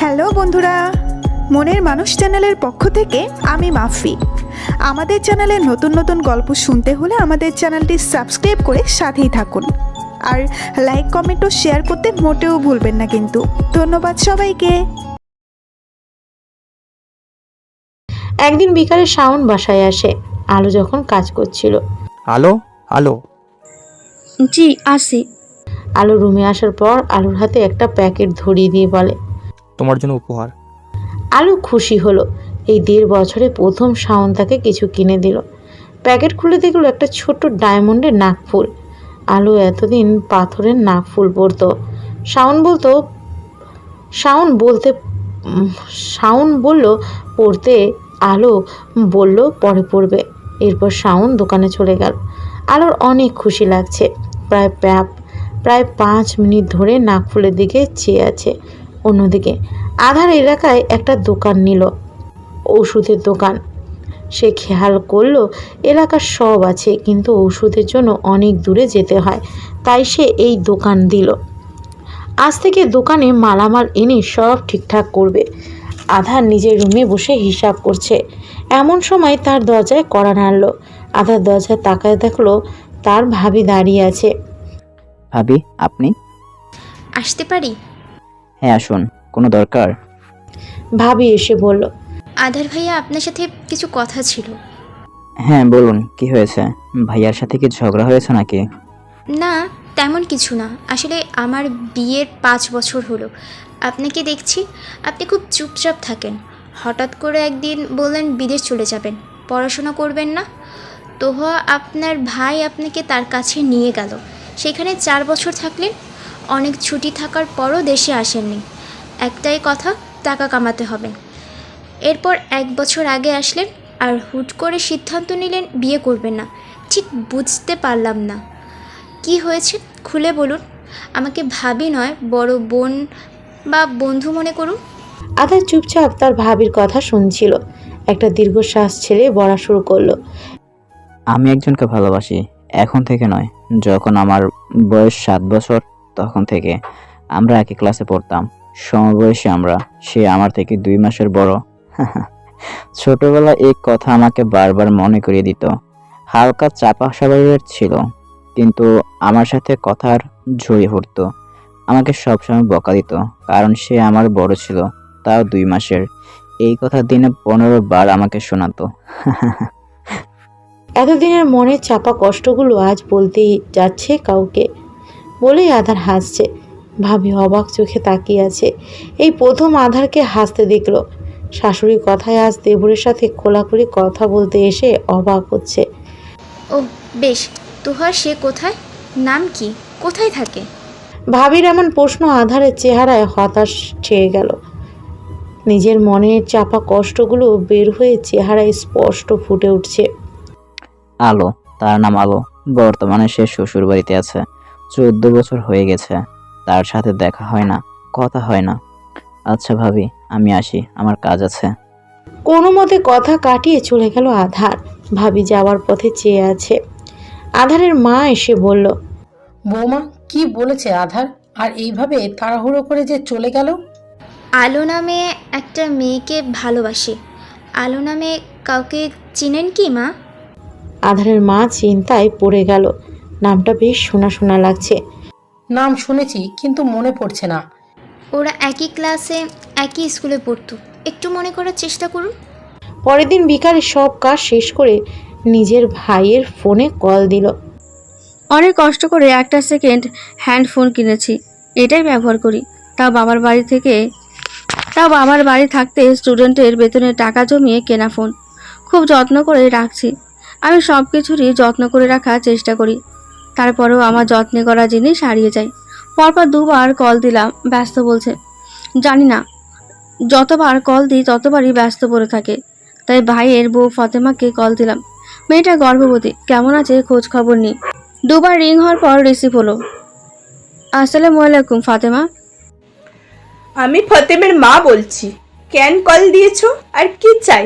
Hello বন্ধুরা, মনের মানুষ চ্যানেলের পক্ষ থেকে আমি মাফি। আমাদের চ্যানেলে নতুন নতুন গল্প শুনতে হলে আমাদের চ্যানেলটি সাবস্ক্রাইব করে সাথেই থাকুন। আর লাইক, কমেন্ট ও শেয়ার করতে মোটেও ভুলবেন না কিন্তু। ধন্যবাদ সবাইকে। একদিন বিকালে শাওন বাসায় আসে। আলো যখন কাজ করছিল। আলো আলো জি আসি। আলো রুমে আসার পর আলোর হাতে একটা প্যাকেট ধরিয়ে দিয়ে বলে, তোমার জন্য উপহার। আলো খুশি হলো। এই 1.5 বছরে প্রথম শাওন তাকে কিছু কিনে দিল। প্যাকেট খুলে দেখলো একটা ছোট ডায়মন্ডের নাকফুল। আলো এতদিন পাথরের নাকফুল পরতো। শাওন বলল পড়তে, আলো বলল পরে পড়বে। এরপর শাওন দোকানে চলে গেল। আলোর অনেক খুশি লাগছে। প্রায় 5 মিনিট ধরে নাকফুলের দিকে চেয়ে আছে। অন্যদিকে আধার এলাকায় একটা দোকান নিল, ওষুধের দোকান। সে খেয়াল করলো এলাকার সব আছে, কিন্তু ওষুধের জন্য অনেক দূরে যেতে হয়, তাই সে এই দোকান দিল। আজ থেকে দোকানে মালামাল এনে সব ঠিকঠাক করবে। আধার নিজের রুমে বসে হিসাব করছে। এমন সময় তার দরজায় কড়া নাড়ল। আধার দরজায় তাকায় দেখলো তার ভাবি দাঁড়িয়ে আছে। ভাবি, আপনি? আসতে পারি? হ্যাঁ আসুন, কোনো দরকার? ভাবি এসে বলল, আধার ভাইয়া আপনার সাথে কিছু কথা ছিল। হ্যাঁ বলুন, কি হয়েছে? ভাইয়ার সাথে কি ঝগড়া হয়েছে নাকি? না, তেমন কিছু না। আসলে আমার বিয়ের 5 বছর হলো। আপনাকে দেখছি আপনি খুব চুপচাপ থাকেন। হঠাৎ করে একদিন বললেন বিদেশ চলে যাবেন, পড়াশোনা করবেন না। তোহা আপনার ভাই আপনাকে তার কাছে নিয়ে গেল। সেখানে 4 বছর থাকলেন। অনেক ছুটি থাকার পরও দেশে আসেননি। একটাই কথা, টাকা কামাতে হবে। এরপর 1 বছর আগে আসলেন আর হুট করে সিদ্ধান্ত নিলেন বিয়ে করবেন না। ঠিক বুঝতে পারলাম না কি হয়েছে, খুলে বলুন। আমাকে ভাবি নয়, বড় বোন বা বন্ধু মনে করুন। আধার চুপচাপ তার ভাবির কথা শুনছিল। একটা দীর্ঘশ্বাস ছেড়ে বলা শুরু করলো, আমি একজনকে ভালোবাসি, এখন থেকে নয়। যখন আমার বয়স 7 বছর তখন থেকে। আমরা একই ক্লাসে পড়তাম, সমবয়সী আমরা। সে আমার থেকে 2 মাসের বড়। ছোটবেলায় এই কথা আমাকে বারবার মনে করিয়ে দিত। হালকা চাপা স্বভাবের ছিল, কিন্তু আমার সাথে কথার ঝরিয়ে পড়তো। আমাকে সবসময় বকা দিত, কারণ সে আমার বড় ছিল, তাও 2 মাসের। এই কথা দিনে 15 বার আমাকে শোনাতো। এতদিনের মনের চাপা কষ্টগুলো আজ বলতেই যাচ্ছে কাউকে বলেই আধার হাসছে। ভাবি অবাক চোখে তাকিয়ে আছে। এই প্রথম আধারকে হাসতে দেখলো। শাশুড়ির কথায় আজ দেবরের সাথে খোলাখুলি কথা বলতে এসে অবাক হচ্ছে। ও বেশ, তোহার সে কোথায়? নাম কি? কোথায় থাকে? ভাবির এমন প্রশ্ন আধারের চেহারায় হতাশ ছেয়ে গেল। নিজের মনের চাপা কষ্টগুলো বের হয়ে চেহারায় স্পষ্ট ফুটে উঠছে। আলো, তার নাম আলো। বর্তমানে সে শ্বশুর বাড়িতে আছে। 14 বছর হয়ে গেছে। তার সাথে দেখা হয় না, কথা হয় না। আচ্ছা ভাবি, আমি আসি, আমার কাজ আছে। কোনো মতে কথা কাটিয়ে চলে গেল আধার। ভাবি যাওয়ার পথে চেয়ে আছে। আধারের মা এসে বলল, বৌমা, কি বলেছে আধার? আর এইভাবে তাড়াহুড়ো করে যে চলে গেল? আলো নামে একটা মেয়েকে ভালোবাসে। আলো নামে কাউকে চিনেন কি মা? আধারের মা চিন্তায় পড়ে গেল। নামটা বেশ শোনা শোনা লাগছে। নাম শুনেছি, কিন্তু মনে পড়ছে না। ওরা একই ক্লাসে, একই স্কুলে পড়তো। একটু মনে করার চেষ্টা করুন। পরের দিন বিকালে সব কাজ শেষ করে নিজের ভাইয়ের ফোনে কল দিল। অনেক কষ্ট করে একটা সেকেন্ড হ্যান্ড ফোন কিনেছি, এটাই ব্যবহার করি। তাও বাবার বাড়ি থাকতে স্টুডেন্টের বেতনের টাকা জমিয়ে কেনা ফোন। খুব যত্ন করে রাখছি। আমি সব কিছুরই যত্ন করে রাখার চেষ্টা করি, তারপরেও আমার যত্নে করা জিনিস হারিয়ে যায়। পরপর 2 বার কল দিলাম, ব্যস্ত বলছে। জানি না, যতবার কল দিই ততবারই ব্যস্ত পড়ে থাকে। তাই ভাইয়ের বউ ফতেমাকে কল দিলাম। মেয়েটা গর্ভবতী, কেমন আছে খোঁজ খবর নিই। 2 বার রিং হওয়ার পর রিসিভ হলো। আসসালামু আলাইকুম ফাতেমা। আমি ফতেমের মা বলছি। কেন কল দিয়েছো আর কি চাই?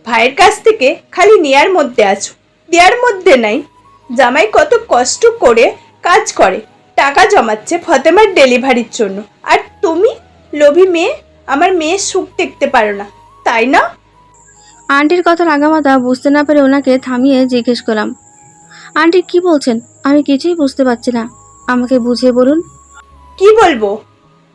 ভাইয়ের কাছ থেকে খালি নেয়ার মধ্যে আছো, দেওয়ার মধ্যে নাই। জামাই কত কষ্ট করে কাজ করে, টাকা জমাচ্ছে ফতেমার ডেলিভারির জন্য, আর তুমি লোভী মেয়ে আমার মেয়ের সুখ দেখতে পারো না, তাই না? আন্টির কথা রাগামাতা বুঝতে না পেরে ওনাকে থামিয়ে জিজ্ঞেস করলাম, আন্টি কি বলছেন? আমি কিছুই বুঝতে পারছি না, আমাকে বুঝিয়ে বলুন। কি বলবো?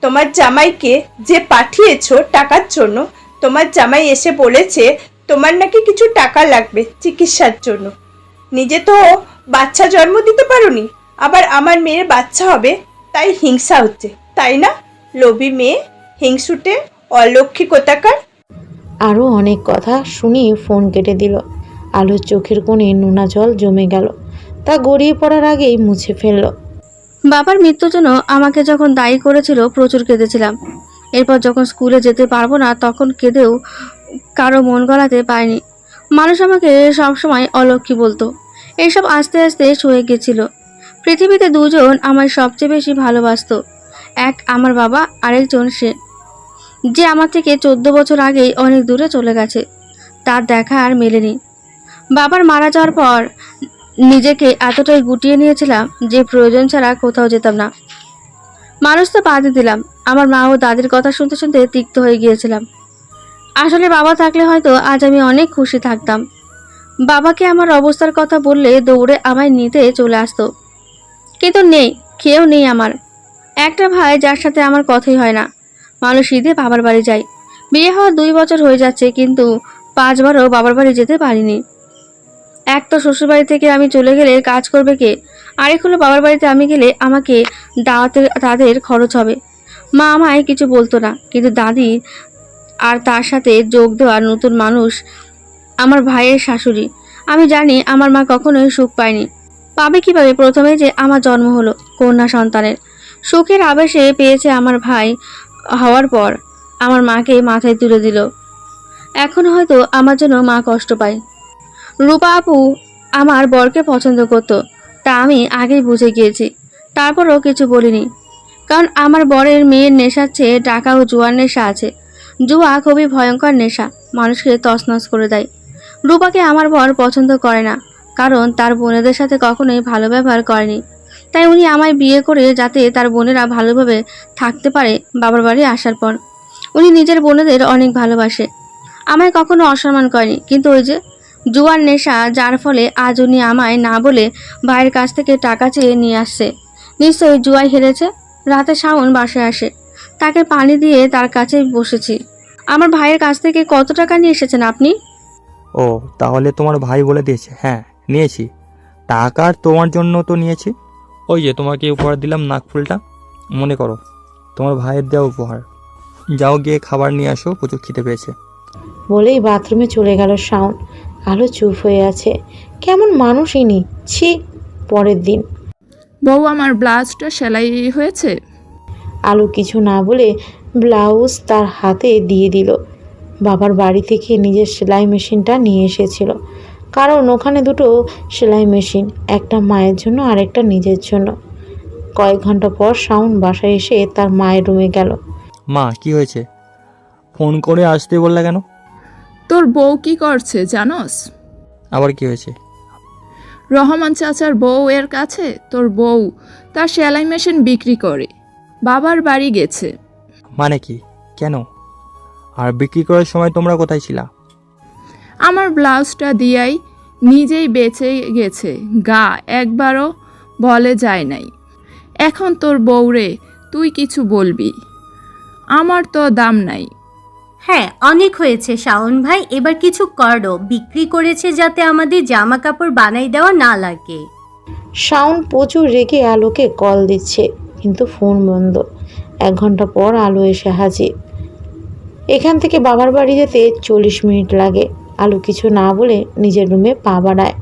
তোমার জামাইকে যে পাঠিয়েছো টাকার জন্য, তোমার জামাই এসে বলেছে তোমার নাকি কিছু টাকা লাগবে চিকিৎসার জন্য। নিজে তো বাচ্চা জন্ম দিতে পারোনি, আবার আমার মেয়ের বাচ্চা হবে তাই হিংসা হচ্ছে, তাই না? লোভী মেয়ে, হিংসুটে, অলক্ষী কোথাকার। আরও অনেক কথা শুনিয়ে ফোন কেটে দিল। আলোর চোখের কোণে নোনা জল জমে গেল, তা গড়িয়ে পড়ার আগেই মুছে ফেলল। বাবার মৃত্যুর জন্য আমাকে যখন দায়ী করেছিল প্রচুর কেঁদেছিলাম। এরপর যখন স্কুলে যেতে পারবো না তখন কেঁদেও কারো মন গলাতে পারিনি। মানুষ আমাকে সবসময় অলক্ষী বলতো। এইসব আস্তে আস্তে সয়ে গেছিল। পৃথিবীতে দুজন আমায় সবচেয়ে বেশি ভালোবাসতো, এক আমার বাবা, আরেকজন সে যে আমার থেকে 14 বছর আগেই অনেক দূরে চলে গেছে। তার দেখা আর মেলেনি। বাবার মারা যাওয়ার পর নিজেকে এতটাই গুটিয়ে নিয়েছিলাম যে প্রয়োজন ছাড়া কোথাও যেতাম না। মানুষ তো বাদই দিলাম, আমার মা ও দাদির কথা শুনতে শুনতে তিক্ত হয়ে গিয়েছিলাম। আসলে বাবা থাকলে হয়তো আজ আমি অনেক খুশি থাকতাম। বাবাকে আমার অবস্থার কথা বললে দৌড়ে আমায় নিতে চলে আসতো, কিন্তু নেই, কেউ নেই আমার। একটা ভাই যার সাথে আমার কথাই হয় না। মানুষ ঈদে বাবার বাড়ি যায়। বিয়ে হওয়ার 2 বছর হয়ে যাচ্ছে, কিন্তু 5 বারও বাবার বাড়ি যেতে পারিনি। এক তো শ্বশুরবাড়ি থেকে আমি চলে গেলে কাজ করবে কে, আরেক হলো বাবার বাড়িতে আমি গেলে আমাকে দাওয়াতের তাদের খরচ হবে। মা আমায় কিছু বলতো না, কিন্তু দাদি আর তার সাথে যোগ দেওয়ার নতুন মানুষ আমার ভাইয়ের শাশুড়ি। আমি জানি আমার মা কখনোই সুখ পায়নি। পাবে কিভাবে? প্রথমে যে আমার জন্ম হলো কন্যা সন্তানের, সুখের আবেশে পেয়েছে আমার ভাই হওয়ার পর আমার মাকে মাথায় তুলে দিল। এখন হয়তো আমার জন্য মা কষ্ট পায়। রূপা আপু আমার বরকে পছন্দ করত, তা আমি আগেই বুঝে গিয়েছি। তারপরও কিছু বলিনি, কারণ আমার বরের মেয়ের নেশার চেয়ে টাকা ও জুয়ার নেশা আছে। জুয়া খুবই ভয়ঙ্কর নেশা, মানুষকে তছনছ করে দেয়। রূপাকে আমার বর পছন্দ করে না, কারণ তার বোনেদের সাথে কখনোই ভালো ব্যবহার করেনি। তাই উনি আমায় বিয়ে করে যাতে তার বোনেরা ভালোভাবে থাকতে পারে বাবার বাড়ি আসার পর। উনি নিজের বোনেদের অনেক ভালোবাসে, আমায় কখনো অসম্মান করেনি। কিন্তু ওই যে জুয়ার নেশা, যার ফলে আজ উনি আমায় না বলে ভাইয়ের কাছ থেকে টাকা চেয়ে নিয়ে আসছে। নিশ্চয়ই জুয়ায় হেরেছে। রাতে শাওন বাসায় আসে, তাকে পানি দিয়ে তার কাছে বসেছি। আমার ভাইয়ের কাছ থেকে কত টাকা নিয়ে এসেছেন আপনি? ও তাহলে তোমার ভাই বলে দিয়েছে? হ্যাঁ নিয়েছি, টাকা আর তোমার জন্য তো নিয়েছি। ওই যে তোমাকে উপহার দিলাম নাকফুলটা, মনে করো তোমার ভাইয়ের দেওয়া উপহার। যাও গিয়ে খাবার নিয়ে আসো, প্রচুর খিদে পেয়েছে। বলেই বাথরুমে চলে গেল শাওন। আলো চুপ হয়ে আছে, কেমন মানুষ ইনি, ছি। পরের দিন বউ, আমার ব্লাউজটা সেলাই হয়েছে? আলো কিছু না বলে ব্লাউজ তার হাতে দিয়ে দিল। বাবার বাড়ি থেকে নিজের সেলাই মেশিনটা নিয়ে এসেছিল, কারণ ওখানে দুটো সেলাই মেশিন, একটা মায়ের জন্য আর একটা নিজের জন্য। কয়েক ঘন্টা পর শাওন বাসায় এসে তার মায়ের রুমে গেল। মা কি হয়েছে? ফোন করে আসতে বললে কেন? তোর বউ কি করছে জানোস? আবার কি হয়েছে? রহমান চাচার বউ এর কাছে তোর বউ তার সেলাই মেশিন বিক্রি করে বাবার বাড়ি গেছে। মানে কি? কেন? আর বিক্রি করার সময় তোমরা কোথায় ছিলা? আমার ব্লাউজটা দিয়াই নিজেই বেঁচে গেছে, গা একবারও বলে যায় নাই। এখন তোর বউরে তুই কিছু বলবি? আমার তো দাম নাই। হ্যাঁ, অনেক হয়েছে শাওন ভাই, এবার কিছু করো। বিক্রি করেছে যাতে আমাদের জামা কাপড় বানাই দেওয়া না লাগে। শাওন প্রচুর রেগে আলোকে কল দিচ্ছে, কিন্তু ফোন বন্ধ। 1 ঘন্টা পর আলো এসে হাজির। এখান থেকে বাবার বাড়ি যেতে 40 মিনিট লাগে। আলো কিছু না বলে নিজের রুমে পা বাড়ায়।